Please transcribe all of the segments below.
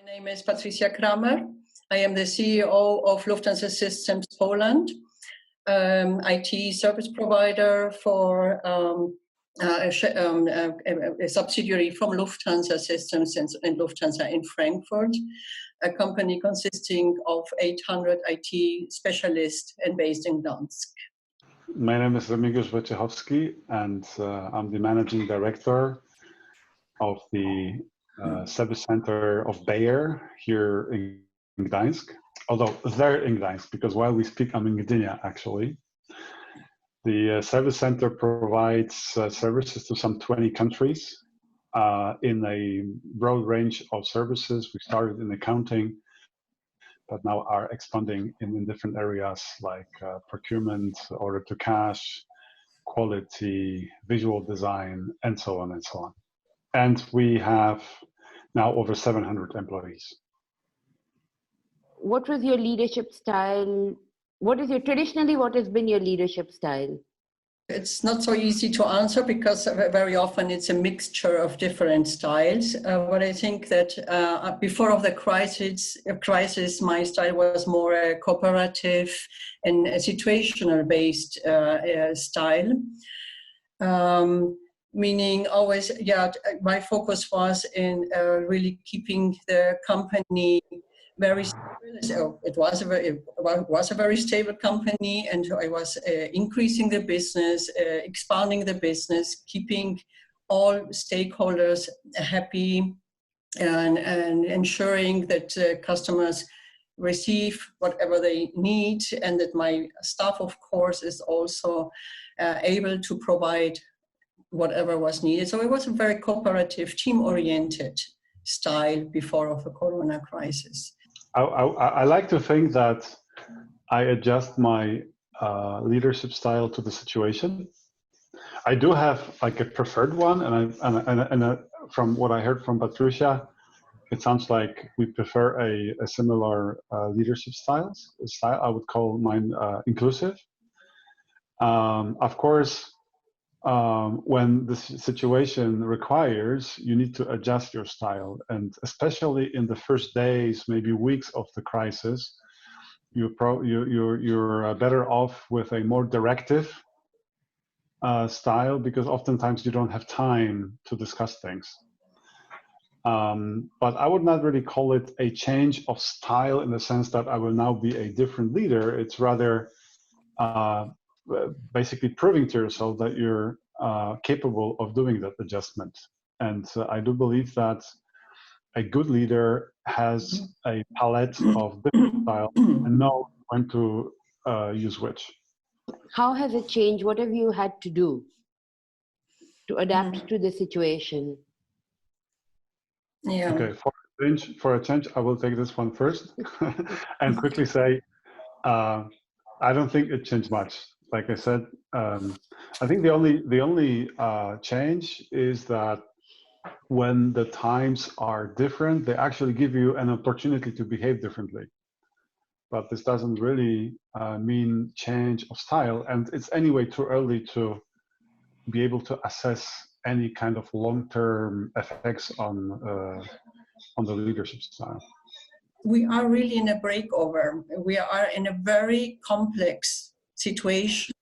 My name is Patricia Cramer. I am the CEO of Lufthansa Systems Poland, IT service provider for a subsidiary from Lufthansa Systems and Lufthansa in Frankfurt, a company consisting of 800 IT specialists and based in Gdansk. My name is Remigiusz Wojciechowski, and I'm the managing director of the service center of Bayer here in Gdansk. Although they're in Gdansk, because while we speak, I'm in Gdynia actually. The service center provides services to some 20 countries in a broad range of services. We started in accounting, but now are expanding in different areas like procurement, order to cash, quality, visual design, and so on and so on. And we have now over 700 employees. What was your leadership style? What has been your leadership style? It's not so easy to answer because very often it's a mixture of different styles. But I think that before of the crisis, my style was more a cooperative and a situational based style. Meaning always, my focus was in really keeping the company very stable. So it was a very stable company, and I was increasing the business, expanding the business, keeping all stakeholders happy, and ensuring that customers receive whatever they need, and that my staff, of course, is also able to provide whatever was needed. So it was a very cooperative, team-oriented style before of the Corona crisis. I like to think that I adjust my leadership style to the situation. I do have like a preferred one, and from what I heard from Patricia, it sounds like we prefer a similar leadership style. I would call mine inclusive. Of course, when the situation requires, you need to adjust your style, and especially in the first days, maybe weeks of the crisis, you're better off with a more directive style, because oftentimes you don't have time to discuss things. But I would not really call it a change of style in the sense that I will now be a different leader. It's rather basically proving to yourself that you're capable of doing that adjustment. And I do believe that a good leader has a palette of different styles and knows when to use which. How has it changed? What have you had to do to adapt to the situation? Yeah. Okay, for a change, I will take this one first and quickly say, I don't think it changed much. Like I said, I think the only change is that when the times are different, they actually give you an opportunity to behave differently. But this doesn't really mean change of style, and it's anyway too early to be able to assess any kind of long-term effects on the leadership style. We are really in a breakover. We are in a very complex situation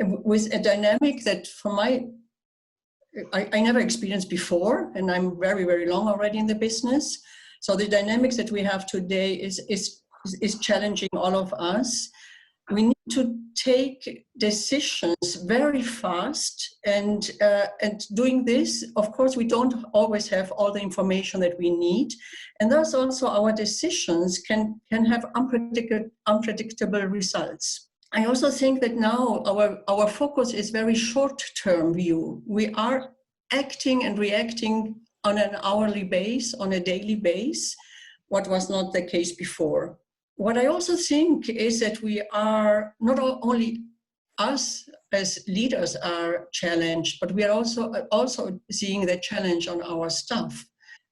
with a dynamic that I never experienced before, and I'm very, very long already in the business. So the dynamics that we have today is challenging all of us. We need to take decisions very fast, and doing this, of course, we don't always have all the information that we need, and thus also our decisions can have unpredictable results. I also think that now our focus is very short-term view. We are acting and reacting on an hourly base, on a daily base, what was not the case before. What I also think is that we are, not only us as leaders are challenged, but we are also seeing the challenge on our staff.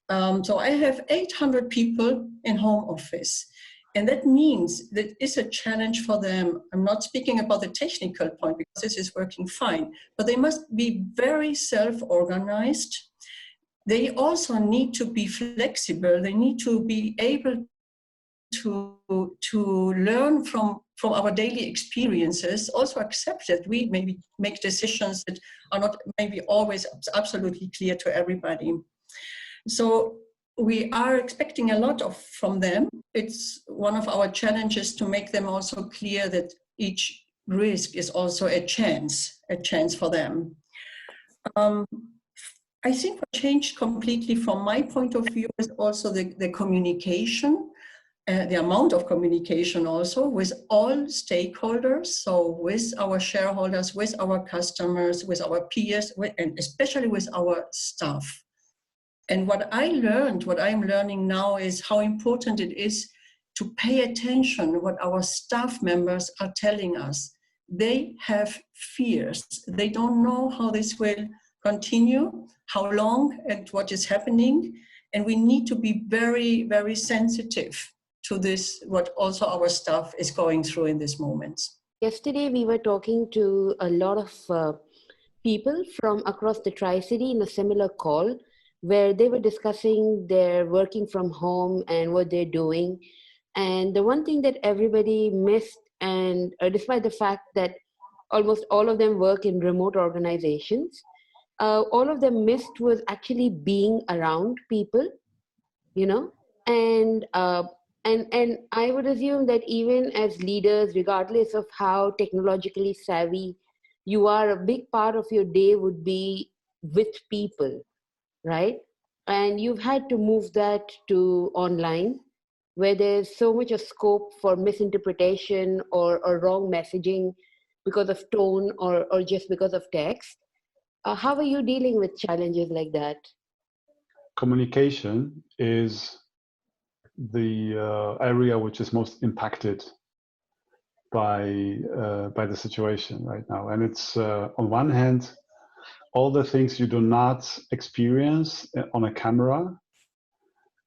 So I have 800 people in home office. And that means that it's a challenge for them. I'm not speaking about the technical point because this is working fine, but they must be very self-organized. they also need to be flexible. They need to be able to learn from our daily experiences, also accept that we maybe make decisions that are not maybe always absolutely clear to everybody. So we are expecting a lot from them. It's one of our challenges to make them also clear that each risk is also a chance for them. I think what changed completely from my point of view is also the communication, the amount of communication also with all stakeholders, so with our shareholders, with our customers, with our peers, and especially with our staff. And what I'm learning now is how important it is to pay attention to what our staff members are telling us. They have fears. They don't know how this will continue, how long, and what is happening. And we need to be very, very sensitive to this, what also our staff is going through in this moment. Yesterday, we were talking to a lot of people from across the Tri-City in a similar call, where they were discussing their working from home and what they're doing. And the one thing that everybody missed, and despite the fact that almost all of them work in remote organizations, all of them missed was actually being around people, you know, and I would assume that even as leaders, regardless of how technologically savvy you are, a big part of your day would be with people, right? And you've had to move that to online, where there's so much of scope for misinterpretation or wrong messaging because of tone or just because of text. How are you dealing with challenges like that? Communication is the area which is most impacted by the situation right now. And it's on one hand, all the things you do not experience on a camera,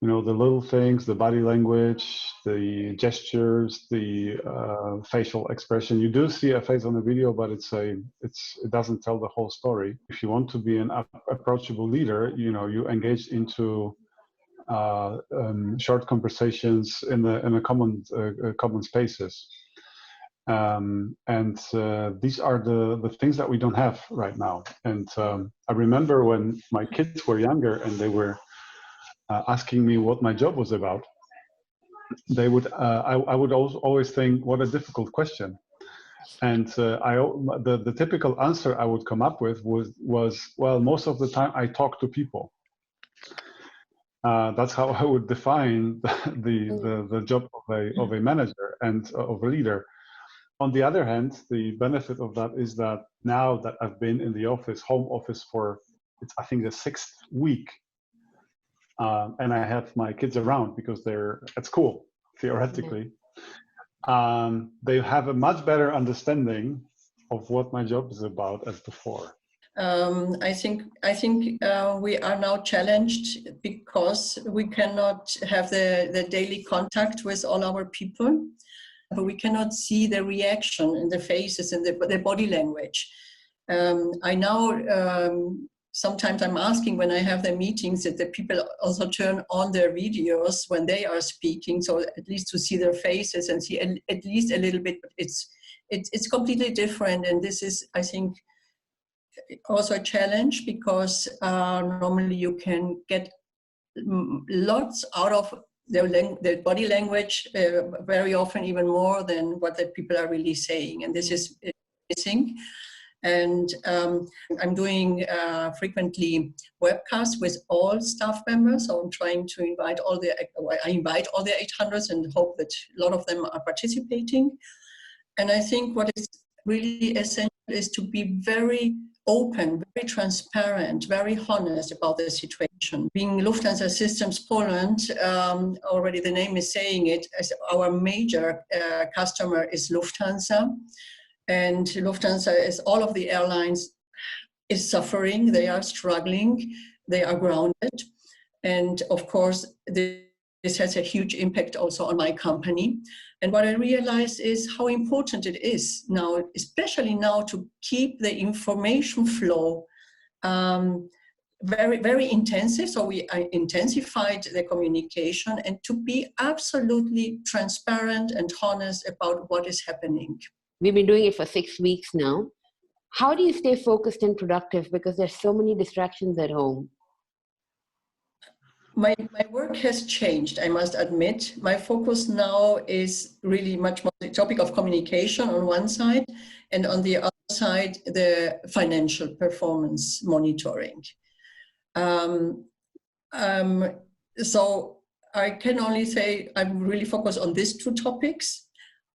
you know, the little things, the body language, the gestures, the facial expression. You do see a face on the video, but it doesn't tell the whole story. If you want to be an approachable leader, you know, you engage into short conversations in the common spaces. And these are the things that we don't have right now. And I remember when my kids were younger and they were asking me what my job was about, they would I would always think, what a difficult question. And the typical answer I would come up with was well, most of the time I talk to people. That's how I would define the job of a manager and of a leader. On the other hand, the benefit of that is that now that I've been in the home office for, I think, the 6th week, and I have my kids around because they're at school, theoretically, they have a much better understanding of what my job is about as before. I think we are now challenged because we cannot have the daily contact with all our people. But we cannot see the reaction in the faces and the body language. I now, sometimes I'm asking when I have the meetings that the people also turn on their videos when they are speaking, so at least to see their faces and see at least a little bit. But it's completely different, and this is, I think, also a challenge because normally you can get lots out of their body language, very often even more than what the people are really saying, and this is missing. And I'm doing frequently webcasts with all staff members, so I'm trying to invite all the 800s and hope that a lot of them are participating. And I think what is really essential is to be very open, very transparent, very honest about the situation. Being Lufthansa Systems Poland, already the name is saying it, as our major customer is Lufthansa. And Lufthansa, as all of the airlines, is suffering. They are struggling. They are grounded. And of course, this has a huge impact also on my company. And what I realized is how important it is now, especially now, to keep the information flow very, very intensive. So we intensified the communication and to be absolutely transparent and honest about what is happening. We've been doing it for 6 weeks now. How do you stay focused and productive? Because there's so many distractions at home. My work has changed, I must admit. My focus now is really much more the topic of communication on one side, and on the other side, the financial performance monitoring. So I can only say I'm really focused on these two topics.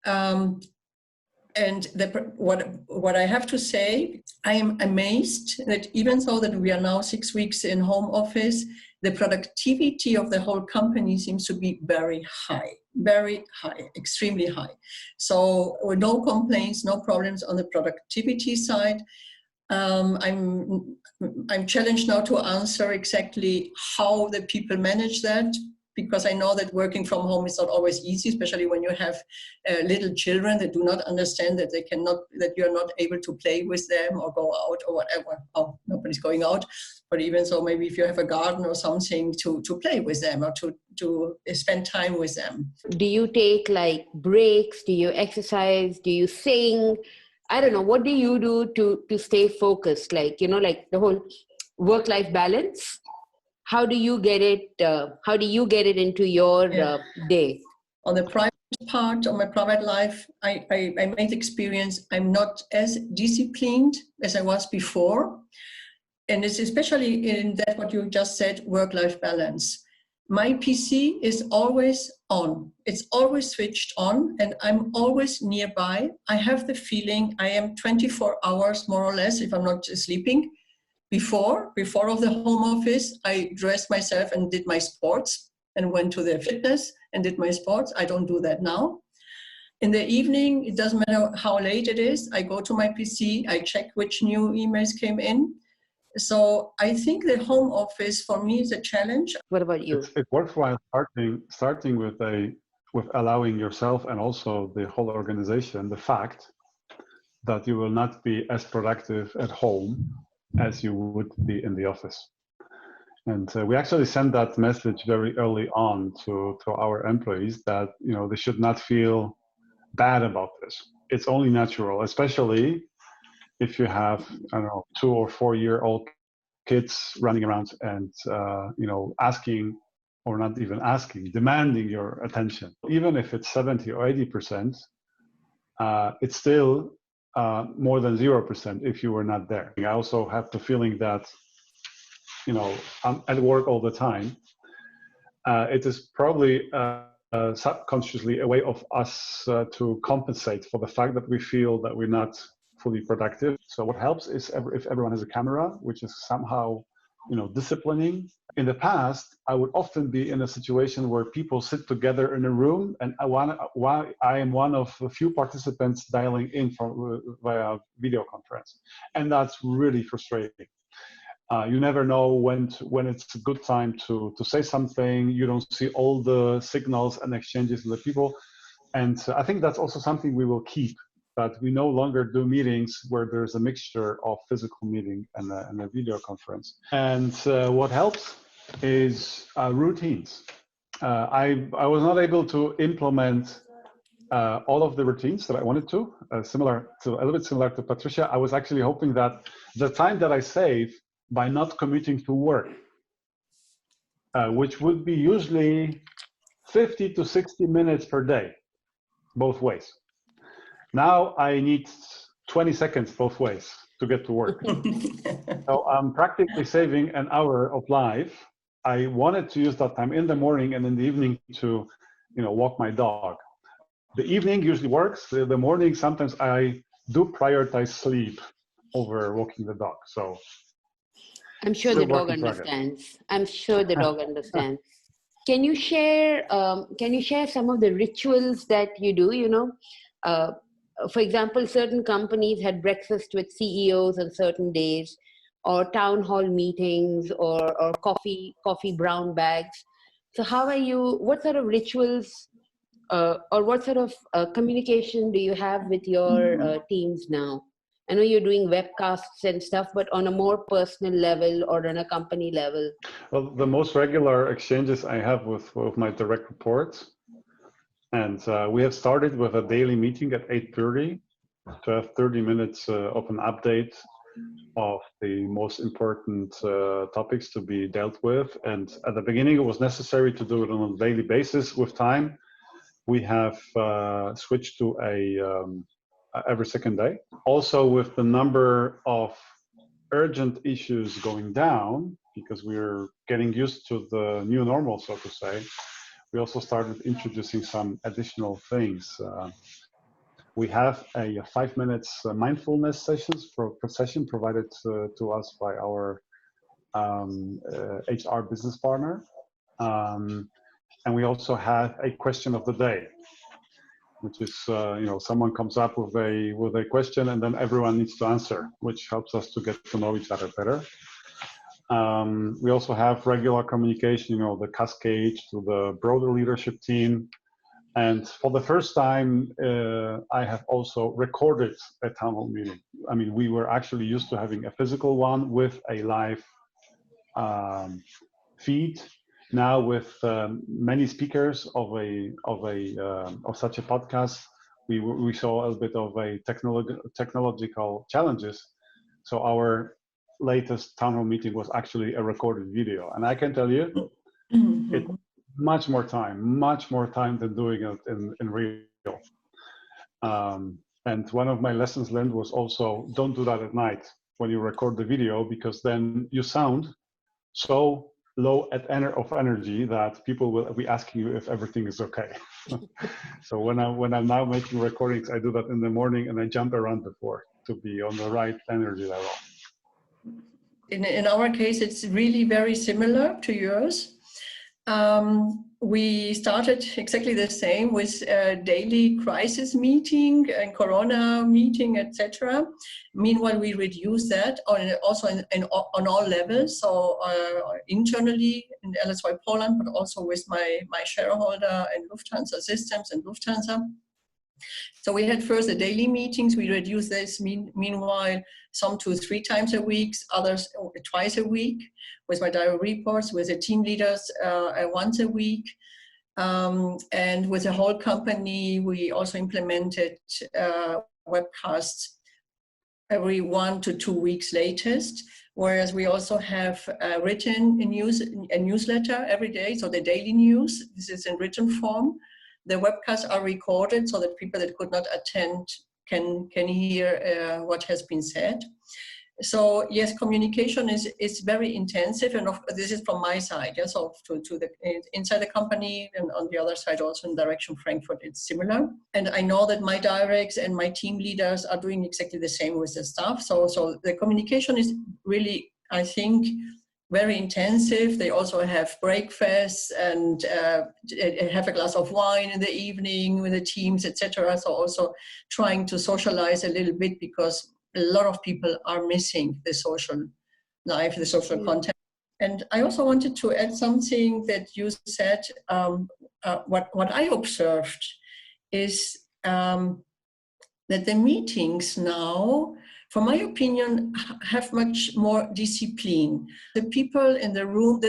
And what I have to say, I am amazed that even though that we are now 6 weeks in home office, the productivity of the whole company seems to be very high, extremely high. So no complaints, no problems on the productivity side. I'm challenged now to answer exactly how the people manage that, because I know that working from home is not always easy, especially when you have little children that do not understand that that you're not able to play with them or go out or whatever. Oh, nobody's going out. But even so, maybe if you have a garden or something to play with them or to spend time with them. Do you take like breaks? Do you exercise? Do you sing? I don't know. What do you do to stay focused? Like, like the whole work-life balance. How do you get it? How do you get it into your day? On the private part of my private life, I made experience. I'm not as disciplined as I was before, and it's especially in that what you just said, work-life balance. My PC is always on. It's always switched on, and I'm always nearby. I have the feeling I am 24 hours more or less if I'm not sleeping. Before of the home office, I dressed myself and did my sports and went to the fitness and did my sports. I don't do that now. In the evening, it doesn't matter how late it is. I go to my PC, I check which new emails came in. So I think the home office for me is a challenge. What about you? It's worthwhile starting with allowing yourself and also the whole organization the fact that you will not be as productive at home as you would be in the office. And we actually sent that message very early on to our employees that they should not feel bad about this. It's only natural, especially if you have 2 or 4 year old kids running around and asking, or not even asking, demanding your attention. Even if it's 70 or 80%, it's still more than 0% if you were not there. I also have the feeling that I'm at work all the time. It is probably subconsciously a way of us to compensate for the fact that we feel that we're not fully productive. So what helps is if everyone has a camera, which is somehow disciplining. In the past, I would often be in a situation where people sit together in a room, and I am one of a few participants dialing in via video conference, and that's really frustrating. You never know when it's a good time to say something. You don't see all the signals and exchanges with the people, and I think that's also something we will keep. But we no longer do meetings where there's a mixture of physical meeting and a video conference. And what helps is routines. I was not able to implement all of the routines that I wanted to. A little bit similar to Patricia. I was actually hoping that the time that I save by not commuting to work, which would be usually 50 to 60 minutes per day, both ways. Now I need 20 seconds both ways to get to work. So I'm practically saving an hour of life. I wanted to use that time in the morning and in the evening to, walk my dog. The evening usually works. The morning, sometimes I do prioritize sleep over walking the dog. So I'm sure the dog understands. I'm sure the dog understands. Can you share some of the rituals that you do, for example, certain companies had breakfast with CEOs on certain days, or town hall meetings, or coffee brown bags. So what sort of rituals or what sort of communication do you have with your teams now? I know you're doing webcasts and stuff, but on a more personal level or on a company level? Well, the most regular exchanges I have with my direct reports, and we have started with a daily meeting at 8:30 to have 30 minutes of an update of the most important topics to be dealt with. And at the beginning, it was necessary to do it on a daily basis. With time, we have switched to every second day. Also, with the number of urgent issues going down, because we're getting used to the new normal, so to say, we also started introducing some additional things. We have a 5 minutes mindfulness session provided to us by our HR business partner. And we also have a question of the day, which is, someone comes up with a question and then everyone needs to answer, which helps us to get to know each other better. We also have regular communication, the cascade to the broader leadership team. And for the first time, I have also recorded a town hall meeting. I mean, we were actually used to having a physical one with a live feed. Now, with many speakers of such a podcast, we saw a bit of a technological challenges. So our latest town hall meeting was actually a recorded video, and I can tell you, it much more time than doing it in real. And one of my lessons learned was also, don't do that at night when you record the video, because then you sound so low of energy that people will be asking you if everything is okay. So when I'm now making recordings, I do that in the morning and I jump around before to be on the right energy level. In our case, it's really very similar to yours. We started exactly the same with a daily crisis meeting and Corona meeting, etc. Meanwhile, we reduced that on all levels. So internally in LSY Poland, but also with my shareholder and Lufthansa Systems and Lufthansa. So we had first the daily meetings. We reduced this meanwhile, some 2-3 times a week, others twice a week, with my direct reports, with the team leaders once a week. And with the whole company, we also implemented webcasts every 1 to 2 weeks latest, whereas we also have written a newsletter every day, so the daily news, this is in written form. The webcasts are recorded so that people that could not attend can hear what has been said. So yes, communication is very intensive, and this is from my side. Yeah, so to the inside the company, and on the other side also in direction Frankfurt, it's similar. And I know that my directs and my team leaders are doing exactly the same with the staff. So the communication is really, I think, very intensive. They also have breakfast and have a glass of wine in the evening with the teams, etc. So also trying to socialize a little bit, because a lot of people are missing the social life, the social contact. And I also wanted to add something that you said. What I observed is that the meetings now, for my opinion, have much more discipline. The people in the room,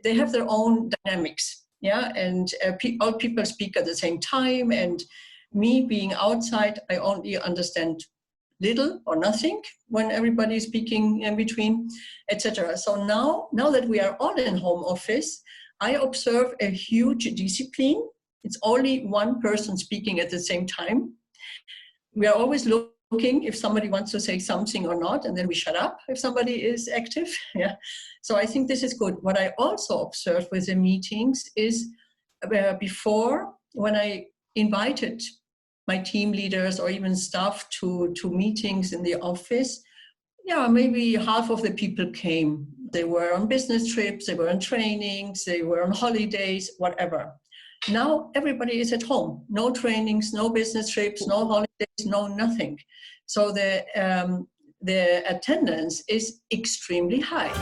they have their own dynamics, yeah, and all people speak at the same time. And me being outside, I only understand little or nothing when everybody is speaking in between, etc. So now that we are all in home office, I observe a huge discipline. It's only one person speaking at the same time. We are always looking if somebody wants to say something or not, and then we shut up if somebody is active. Yeah. So I think this is good. What I also observed with the meetings is before, when I invited my team leaders or even staff to meetings in the office, yeah, maybe half of the people came. They were on business trips, they were on trainings, they were on holidays, whatever. Now everybody is at home. No trainings, no business trips, no holidays, no nothing. So the attendance is extremely high.